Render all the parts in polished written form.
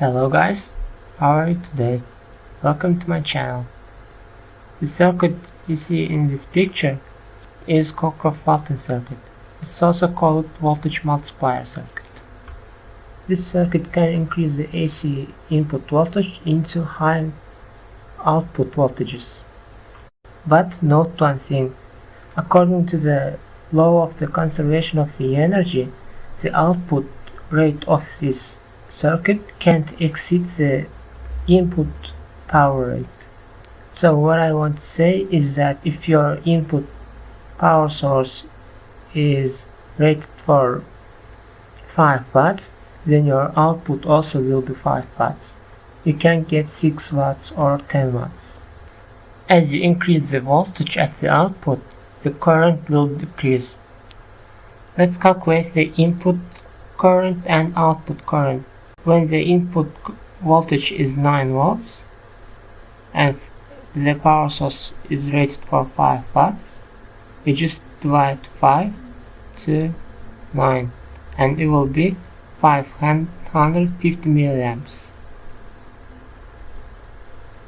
Hello guys, how are you today? Welcome to my channel. The circuit you see in this picture is Cockcroft-Walton circuit. It's also called voltage multiplier circuit. This circuit can increase the AC input voltage into high output voltages. But note one thing, according to the law of the conservation of the energy, the output rate of this circuit can't exceed the input power rate. So what I want to say is that if your input power source is rated for 5 watts, then your output also will be 5 watts. You can get 6 watts or 10 watts. As you increase the voltage at the output, the current will decrease. Let's calculate the input current and output current. When the input voltage is 9 volts and the power source is rated for 5 watts, we just divide 5 to 9 and it will be 550 milliamps.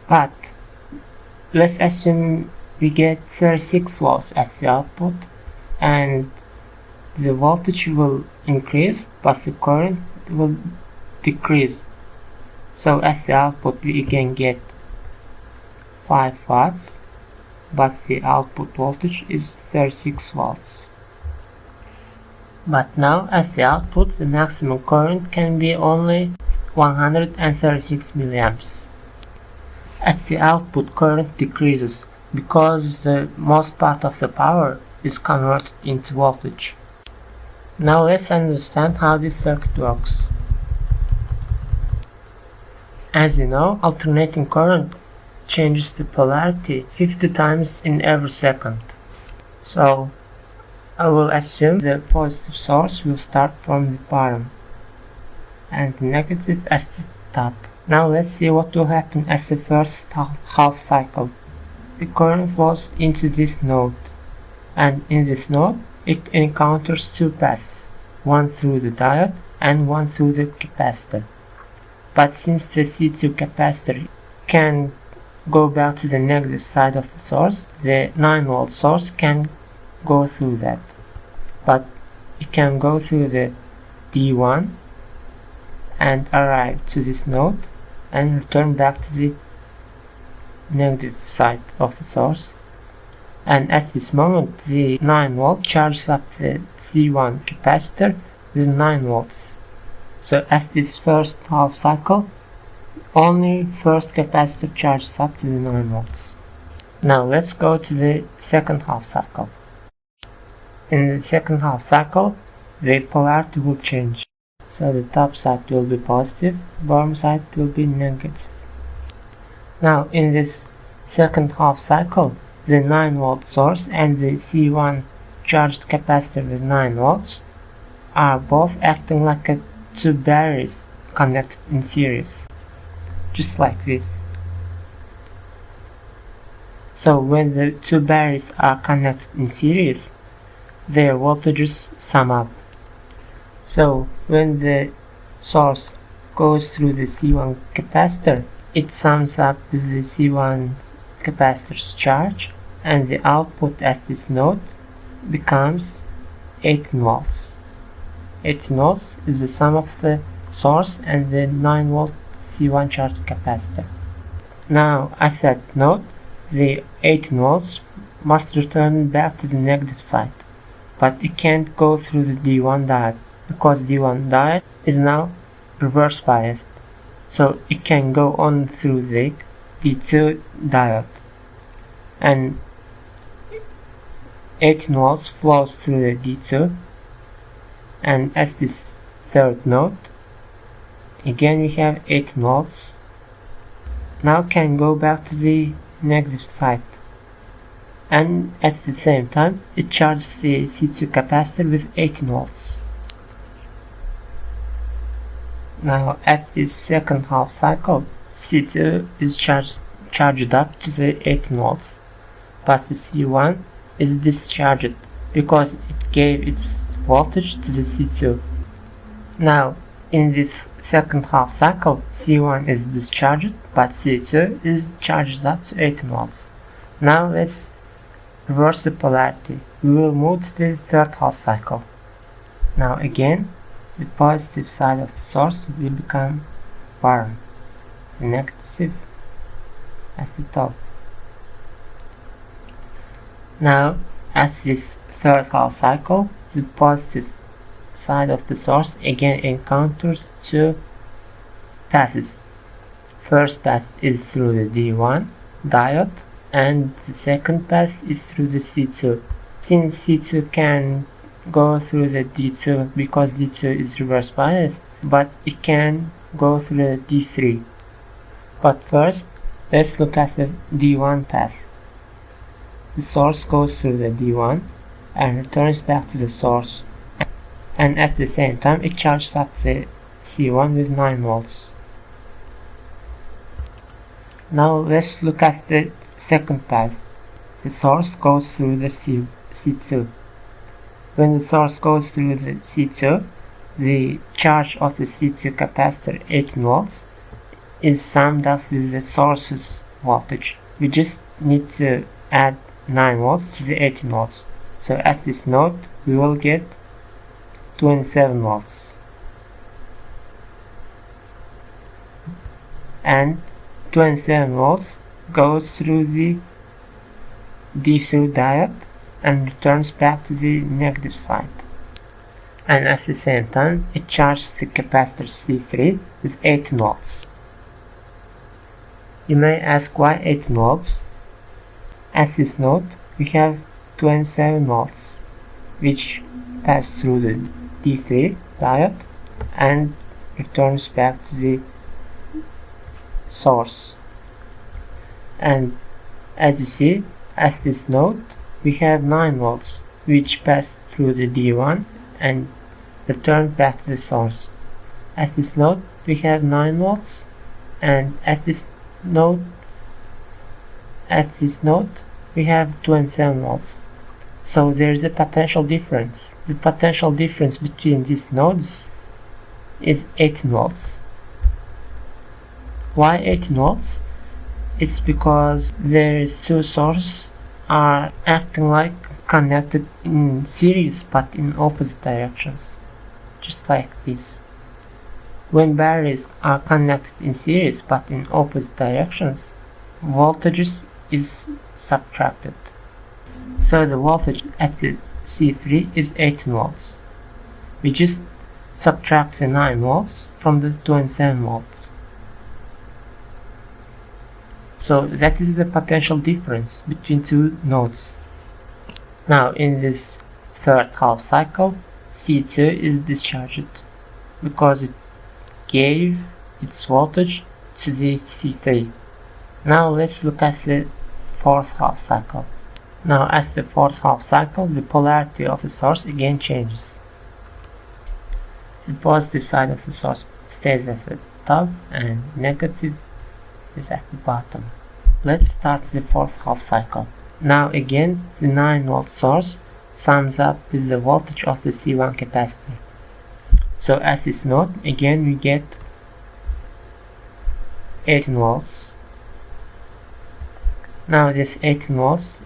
But let's assume we get 36 volts at the output and the voltage will increase but the current will decrease. So at the output we can get 5 watts but the output voltage is 36 volts. But now at the output the maximum current can be only 136 milliamps. At the output current decreases because the most part of the power is converted into voltage. Now let's understand how this circuit works. As you know, alternating current changes the polarity 50 times in every second. So I will assume the positive source will start from the bottom and the negative at the top. Now let's see what will happen at the first half cycle. The current flows into this node, and in this node it encounters two paths, one through the diode and one through the capacitor. But since the C2 capacitor can go back to the negative side of the source, the 9 volt source can go through that. But it can go through the D1 and arrive to this node and return back to the negative side of the source. And at this moment the 9 volt charges up the C1 capacitor with 9 volts. So at this first half cycle, only first capacitor charges up to the 9 volts. Now let's go to the second half cycle. In the second half cycle, the polarity will change. So the top side will be positive, bottom side will be negative. Now in this second half cycle, the 9 volt source and the C1 charged capacitor with 9 volts are both acting like two batteries connected in series, just like this. So when the two batteries are connected in series, their voltages sum up. So when the source goes through the C1 capacitor, it sums up with the C1 capacitor's charge, and the output at this node becomes 18 volts. 18 volts is the sum of the source and the 9 volt C1 charged capacitor. Now at that node, the 18 volts must return back to the negative side, but it can't go through the D1 diode because D1 diode is now reverse biased, so it can go on through the D2 diode, and 18 volts flows through the D2, and at this third node again we have 18 volts. Now can go back to the negative side, and at the same time it charges the C2 capacitor with 18 volts. Now at this second half cycle, C2 is charged up to the 18 volts, but the C1 is discharged because it gave its voltage to the C2. Now in this second half cycle, C1 is discharged, but C2 is charged up to 18 volts. Now let's reverse the polarity. We will move to the third half cycle. Now again, the positive side of the source will become warm, the negative at the top. Now, at this third half cycle, the positive side of the source again encounters two paths. First path is through the D1 diode, and the second path is through the C2. Since C2 can go through the D2 because D2 is reverse biased, but it can go through the D3. But first, let's look at the D1 path. The source goes through the D1 and returns back to the source, and at the same time it charges up the C1 with 9 volts. Now let's look at the second path. The source goes through the C2. When the source goes through the C2, the charge of the C2 capacitor 18 volts is summed up with the source's voltage. We just need to add 9 volts to the 18 volts. So at this node we will get 27 volts. And 27 volts goes through the D2 diode and returns back to the negative side. And at the same time it charges the capacitor C3 with 18 volts. You may ask why 18 volts? At this node we have 27 volts which pass through the D3 diode and returns back to the source. And as you see, at this node we have 9 volts which pass through the D1 and return back to the source. At this node we have 9 volts, and at this node we have 27 volts. So there is a potential difference. The potential difference between these nodes is 18 volts. Why 18 volts? It's because there two sources are acting like connected in series but in opposite directions, just like this. When batteries are connected in series but in opposite directions, voltages is subtracted. So the voltage at the C3 is 18 volts. We just subtract the 9 volts from the 27 volts. So that is the potential difference between two nodes. Now in this third half cycle, C2 is discharged because it gave its voltage to the C3. Now let's look at the fourth half cycle. Now at the fourth half cycle, the polarity of the source again changes. The positive side of the source stays at the top and negative is at the bottom. Let's start the fourth half cycle. Now again the 9 volt source sums up with the voltage of the C1 capacitor. So at this node again we get 18 volts. Now this 18 volts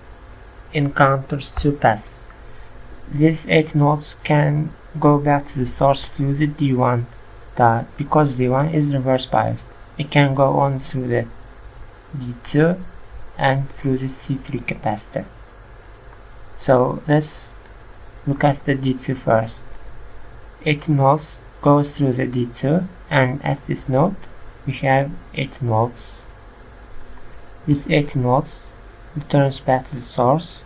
encounters two paths. This 18 volts can go back to the source through the D1 diode because D1 is reverse biased. It can go on through the D2 and through the C3 capacitor. So let's look at the D2 first. 18 volts goes through the D2, and at this node we have 18 volts. This 18 volts returns back to the source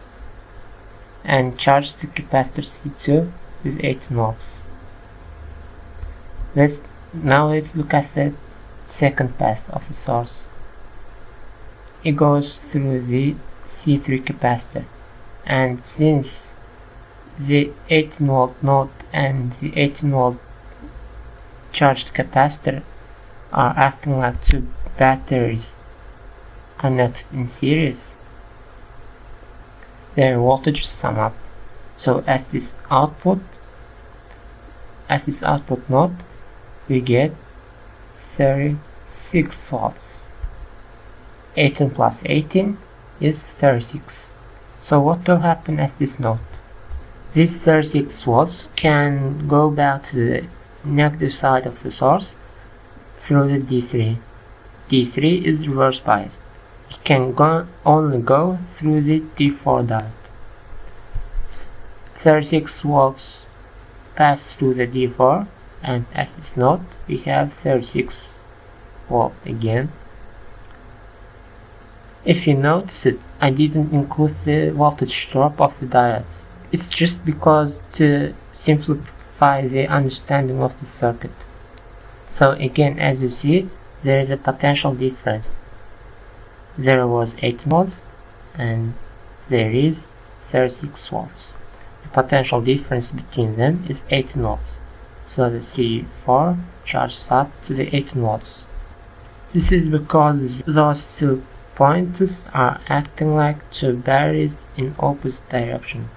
and charges the capacitor C2 with 18 volts. Now let's look at the second path of the source. It goes through the C3 capacitor, and since the 18 volt node and the 18 volt charged capacitor are acting like two batteries connected in series, their voltages sum up. So at this output node we get 36 volts. 18 plus 18 is 36. So what will happen at this node? This 36 volts can go back to the negative side of the source through the D3. D3 is reverse biased. It can only go through the D4 diode. 36 volts pass through the D4, and at this node we have 36 volt again. If you notice it, I didn't include the voltage drop of the diodes. It's just because to simplify the understanding of the circuit. So again, as you see, there is a potential difference. There was 18 volts and there is 36 volts. The potential difference between them is 18 volts. So the C4 charges up to the 18 volts. This is because those two pointers are acting like two batteries in opposite direction.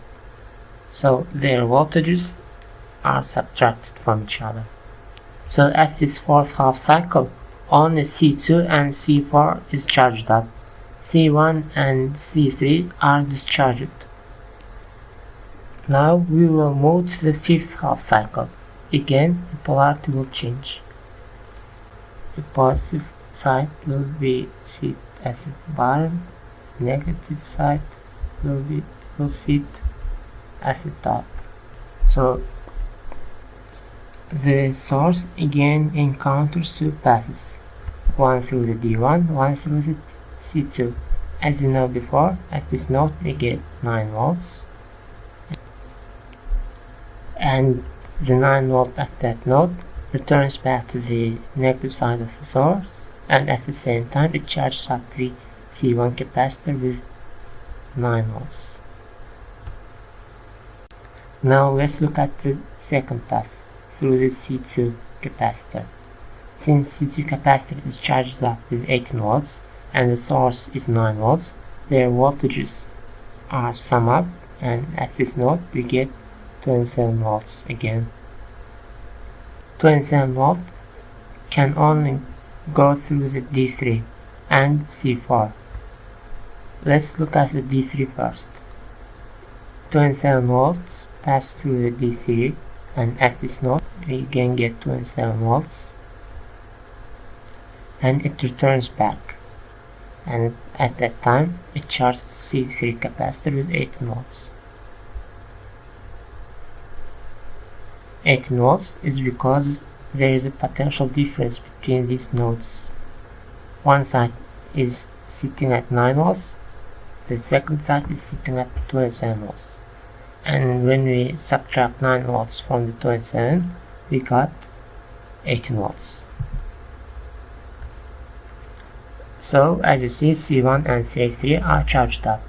So their voltages are subtracted from each other. So at this fourth half cycle, only C2 and C4 is charged up. C1 and C3 are discharged. Now we will move to the fifth half cycle. Again, the polarity will change. The positive side will be sit at the bottom, negative side will sit at the top. So the source again encounters two passes, one through the D1, one through the C2. As you know before, at this node we get 9 volts, and the 9 volt at that node returns back to the negative side of the source, and at the same time it charges up the C1 capacitor with 9 volts. Now let's look at the second path through the C2 capacitor. Since C2 capacitor is charged up with 18 volts and the source is 9 volts, their voltages are sum up, and at this node we get 27 volts again. 27 volt can only go through the D3 and C4. Let's look at the D3 first. 27 volts pass through the D3, and at this node we again get 27 volts, and it returns back, and at that time it charges the C3 capacitor with 18 volts. 18 volts is because there is a potential difference between these nodes. One side is sitting at 9 volts, the second side is sitting at 27 volts. And when we subtract 9 volts from the 27, we got 18 volts. So as you see, C1 and C3 are charged up.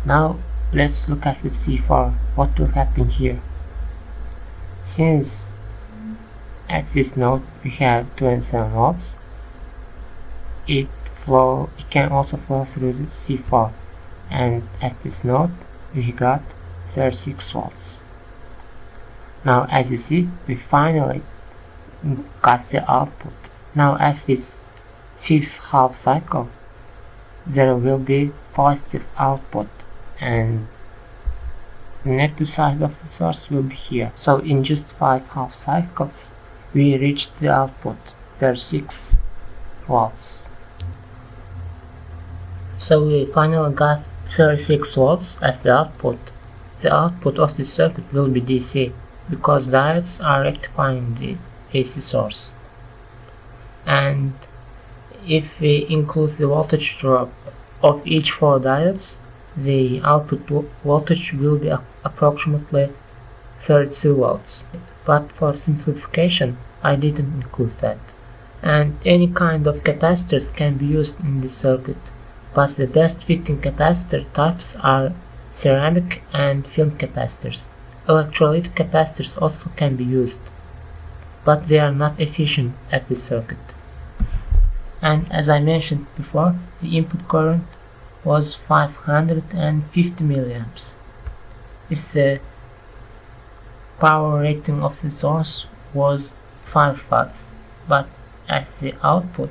Now let's look at the C4. What will happen here? Since at this node we have 27 volts, it can also flow through the C4, and at this node we got 36 volts. Now as you see, we finally got the output. Now at this fifth half cycle there will be positive output, and the negative side of the source will be here. So in just 5 half cycles we reached the output 36 volts. So we finally got 36 volts at the output. The output of the circuit will be DC because diodes are rectifying the AC source. And if we include the voltage drop of each 4 diodes, the output voltage will be approximately 32 volts. But for simplification, I didn't include that. And any kind of capacitors can be used in this circuit, but the best fitting capacitor types are ceramic and film capacitors. Electrolytic capacitors also can be used, but they are not efficient as this circuit. And as I mentioned before, the input current was 550 milliamps. If the power rating of the source was 5 watts, but as the output,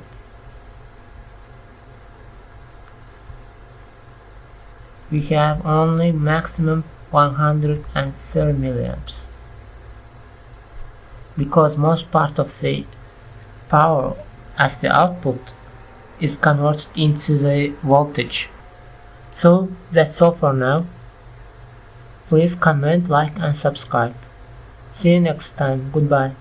we have only maximum 130 milliamps, because most part of the power as the output is converted into the voltage. So that's all for now. Please comment, like and subscribe. See you next time. Goodbye.